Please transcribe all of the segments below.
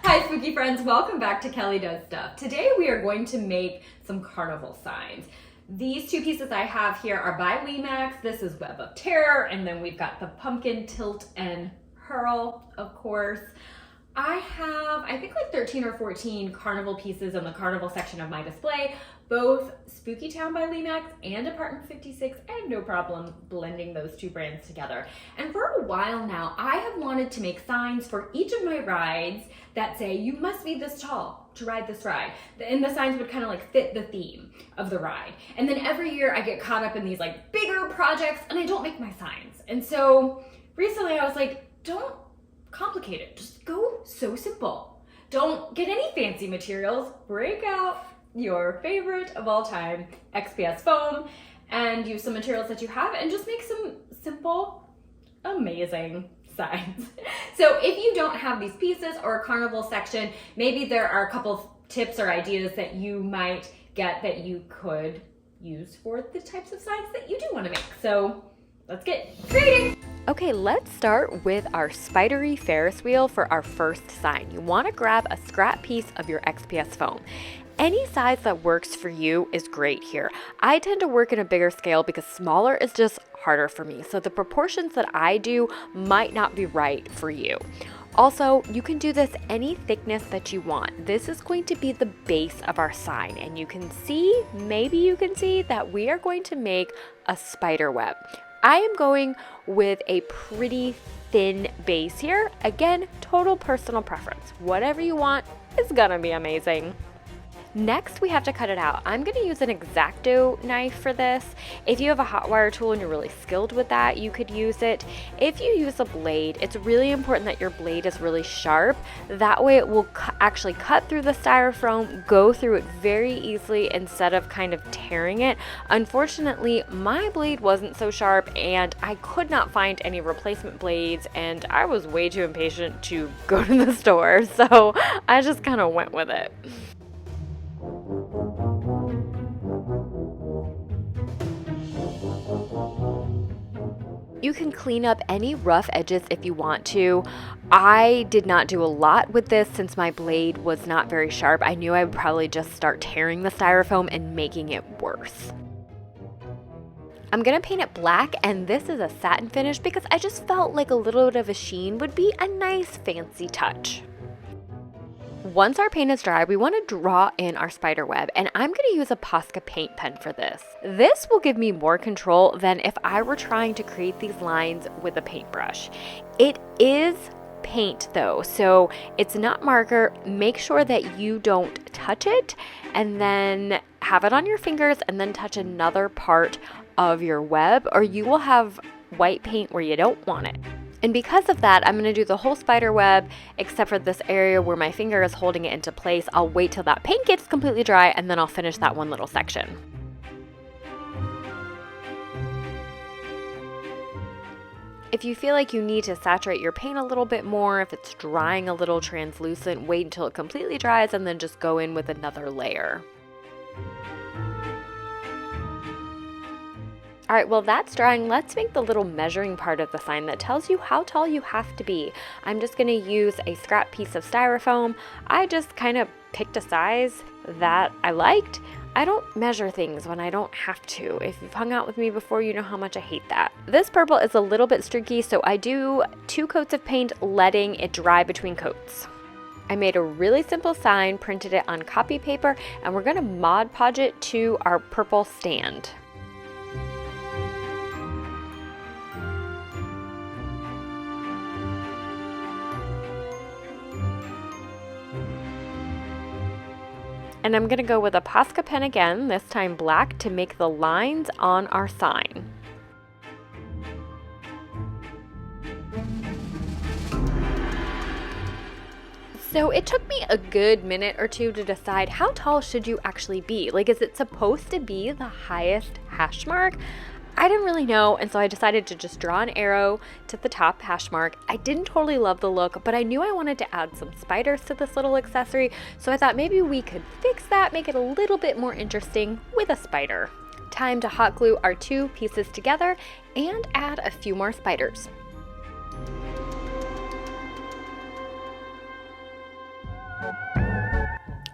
Hi spooky friends, welcome back to Kelly Does Stuff. Today we are going to make some carnival signs. These two pieces I have here are by Max. This is Web of Terror, and then we've got the pumpkin, tilt, and hurl, of course. I have, I think like 13 or 14 carnival pieces in the carnival section of my display, both Spooky Town by Max and Apartment 56. I have no problem blending those two brands together. And for a while now, I have wanted to make signs for each of my rides that say, you must be this tall to ride this ride. And the signs would kind of like fit the theme of the ride. And then every year I get caught up in these like bigger projects and I don't make my signs. And so recently I was like, don't complicate it, just go so simple. Don't get any fancy materials, break out your favorite of all time, XPS foam, and use some materials that you have and just make some simple, amazing signs. So if you don't have these pieces or a carnival section, maybe there are a couple of tips or ideas that you might get that you could use for the types of signs that you do want to make. So let's get creating. Okay, let's start with our spidery Ferris wheel for our first sign. You want to grab a scrap piece of your XPS foam. Any size that works for you is great here. I tend to work in a bigger scale because smaller is just harder for me. So the proportions that I do might not be right for you. Also, you can do this any thickness that you want. This is going to be the base of our sign, and you can see, maybe you can see that we are going to make a spider web. I am going with a pretty thin base here. Again, total personal preference. Whatever you want is gonna be amazing. Next, we have to cut it out. I'm going to use an X-Acto knife for this. If you have a hot wire tool and you're really skilled with that, you could use it. If you use a blade, it's really important that your blade is really sharp. That way it will actually cut through the styrofoam, go through it very easily instead of kind of tearing it. Unfortunately, my blade wasn't so sharp and I could not find any replacement blades, and I was way too impatient to go to the store, so I just kind of went with it. You can clean up any rough edges if you want to. I did not do a lot with this since my blade was not very sharp. I knew I would probably just start tearing the styrofoam and making it worse. I'm gonna paint it black, and this is a satin finish because I just felt like a little bit of a sheen would be a nice fancy touch. Once our paint is dry, we want to draw in our spider web, and I'm going to use a Posca paint pen for this. This will give me more control than if I were trying to create these lines with a paintbrush. It is paint though, so it's not marker. Make sure that you don't touch it and then have it on your fingers and then touch another part of your web, or you will have white paint where you don't want it. And because of that, I'm going to do the whole spider web except for this area where my finger is holding it into place. I'll wait till that paint gets completely dry and then I'll finish that one little section. If you feel like you need to saturate your paint a little bit more, if it's drying a little translucent, wait until it completely dries and then just go in with another layer. All right, well that's drying. Let's make the little measuring part of the sign that tells you how tall you have to be. I'm just gonna use a scrap piece of styrofoam. I just kind of picked a size that I liked. I don't measure things when I don't have to. If you've hung out with me before, you know how much I hate that. This purple is a little bit streaky, so I do 2 coats of paint, letting it dry between coats. I made a really simple sign, printed it on copy paper, and we're gonna Mod Podge it to our purple stand. And I'm going to go with a Posca pen again, this time black, to make the lines on our sign. So it took me a good minute or two to decide how tall should you actually be. Like, is it supposed to be the highest hash mark? I didn't really know, and so I decided to just draw an arrow to the top hash mark. I didn't totally love the look, but I knew I wanted to add some spiders to this little accessory, so I thought maybe we could fix that, make it a little bit more interesting with a spider. Time to hot glue our 2 pieces together and add a few more spiders.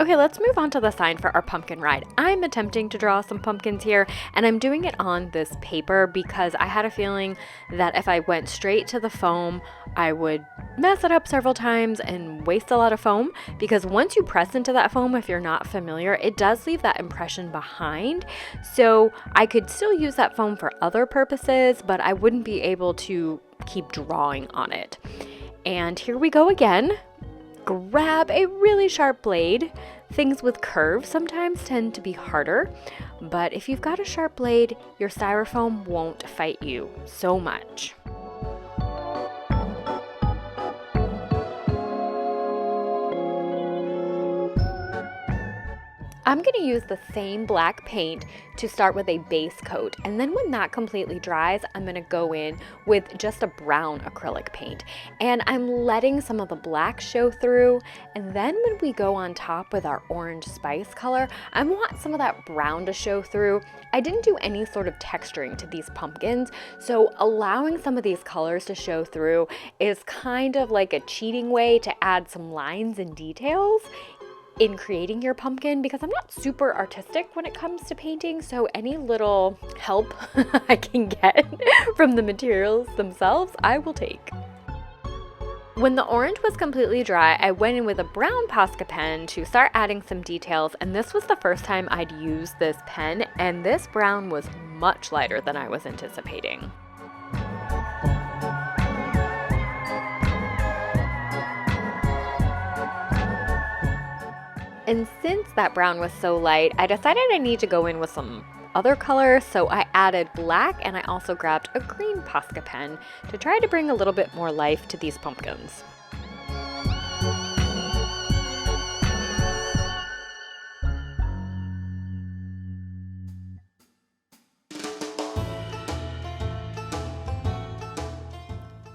Okay, let's move on to the sign for our pumpkin ride. I'm attempting to draw some pumpkins here, and I'm doing it on this paper because I had a feeling that if I went straight to the foam, I would mess it up several times and waste a lot of foam, because once you press into that foam, if you're not familiar, it does leave that impression behind. So I could still use that foam for other purposes, but I wouldn't be able to keep drawing on it. And here we go again. Grab a really sharp blade. Things with curves sometimes tend to be harder, but if you've got a sharp blade, your styrofoam won't fight you so much. I'm going to use the same black paint to start with a base coat, and then when that completely dries, I'm going to go in with just a brown acrylic paint, and I'm letting some of the black show through. And then when we go on top with our orange spice color, I want some of that brown to show through. I didn't do any sort of texturing to these pumpkins, so allowing some of these colors to show through is kind of like a cheating way to add some lines and details in creating your pumpkin, because I'm not super artistic when it comes to painting, so any little help I can get from the materials themselves, I will take. When the orange was completely dry, I went in with a brown Posca pen to start adding some details, and this was the first time I'd used this pen, and this brown was much lighter than I was anticipating. And since that brown was so light, I decided I need to go in with some other colors, so I added black, and I also grabbed a green Posca pen to try to bring a little bit more life to these pumpkins.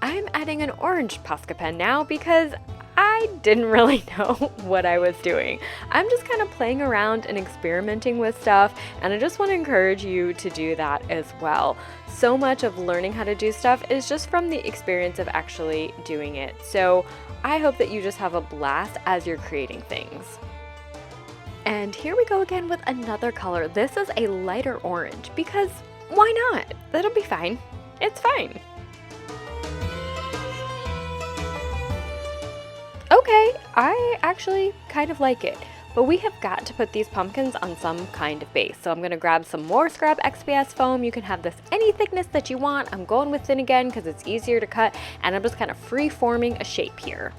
I'm adding an orange Posca pen now because I didn't really know what I was doing. I'm just kind of playing around and experimenting with stuff, and I just want to encourage you to do that as well. So much of learning how to do stuff is just from the experience of actually doing it. So I hope that you just have a blast as you're creating things. And here we go again with another color. This is a lighter orange because why not? That'll be fine. It's fine. Okay, I actually kind of like it, but we have got to put these pumpkins on some kind of base. So I'm going to grab some more scrap XPS foam. You can have this any thickness that you want. I'm going with thin again because it's easier to cut, and I'm just kind of free forming a shape here.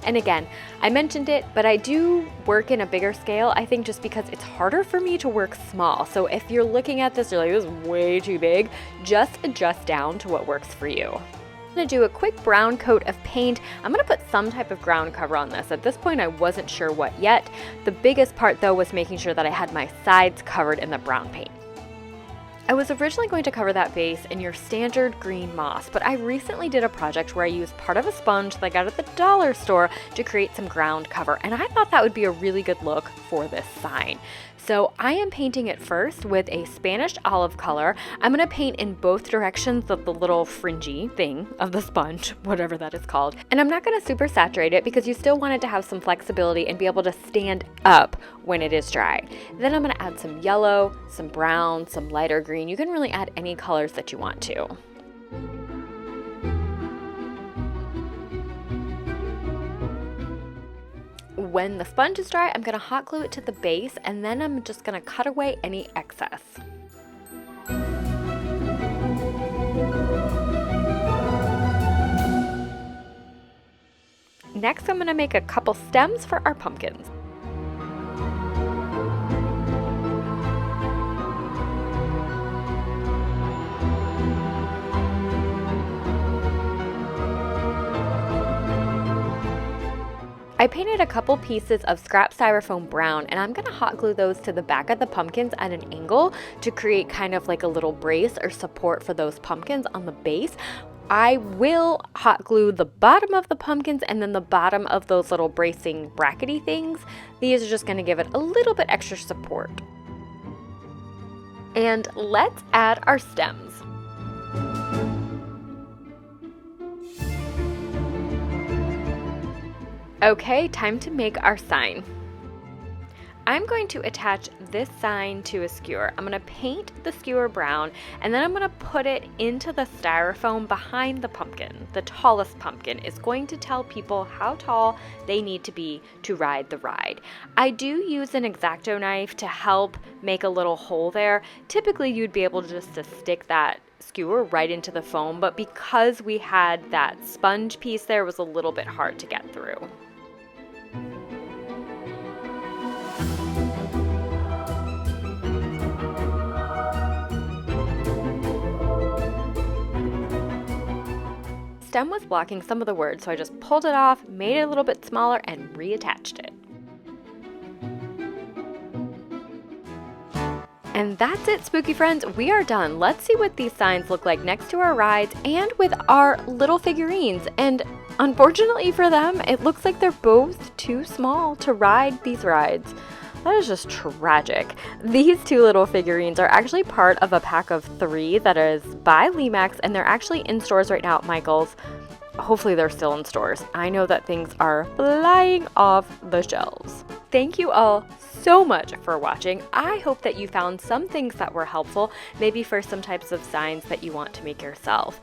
And again, I mentioned it, but I do work in a bigger scale, I think, just because it's harder for me to work small. So if you're looking at this, you're like, this is way too big, just adjust down to what works for you. I'm going to do a quick brown coat of paint. I'm going to put some type of ground cover on this. At this point, I wasn't sure what yet. The biggest part, though, was making sure that I had my sides covered in the brown paint. I was originally going to cover that base in your standard green moss, but I recently did a project where I used part of a sponge that I got at the dollar store to create some ground cover, and I thought that would be a really good look for this sign. So I am painting it first with a Spanish olive color. I'm going to paint in both directions of the little fringy thing of the sponge, whatever that is called. And I'm not going to super saturate it because you still want it to have some flexibility and be able to stand up when it is dry. Then I'm going to add some yellow, some brown, some lighter green. You can really add any colors that you want to. When the sponge is dry, I'm going to hot glue it to the base, and then I'm just going to cut away any excess. Next, I'm going to make a couple stems for our pumpkins. I painted a couple pieces of scrap styrofoam brown, and I'm going to hot glue those to the back of the pumpkins at an angle to create kind of like a little brace or support for those pumpkins on the base. I will hot glue the bottom of the pumpkins and then the bottom of those little bracing brackety things. These are just going to give it a little bit extra support. And let's add our stems. Okay, time to make our sign. I'm going to attach this sign to a skewer. I'm going to paint the skewer brown, and then I'm going to put it into the styrofoam behind the pumpkin. The tallest pumpkin is going to tell people how tall they need to be to ride the ride. I do use an X-Acto knife to help make a little hole there. Typically you'd be able to stick that skewer right into the foam, but because we had that sponge piece there, it was a little bit hard to get through. Stem was blocking some of the words, so I just pulled it off, made it a little bit smaller, and reattached it. And that's it, spooky friends. We are done. Let's see what these signs look like next to our rides and with our little figurines. And unfortunately for them, it looks like they're both too small to ride these rides. That is just tragic. These two little figurines are actually part of a pack of 3 that is by Limax, and they're actually in stores right now at Michael's. Hopefully they're still in stores. I know that things are flying off the shelves. Thank you all so much for watching. I hope that you found some things that were helpful, maybe for some types of signs that you want to make yourself.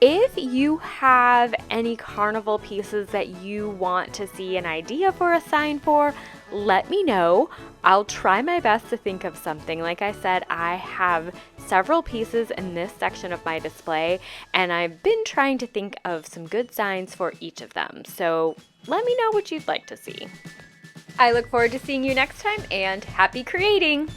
If you have any carnival pieces that you want to see an idea for a sign for, let me know. I'll try my best to think of something. Like I said, I have several pieces in this section of my display, and I've been trying to think of some good signs for each of them. So let me know what you'd like to see. I look forward to seeing you next time, and happy creating!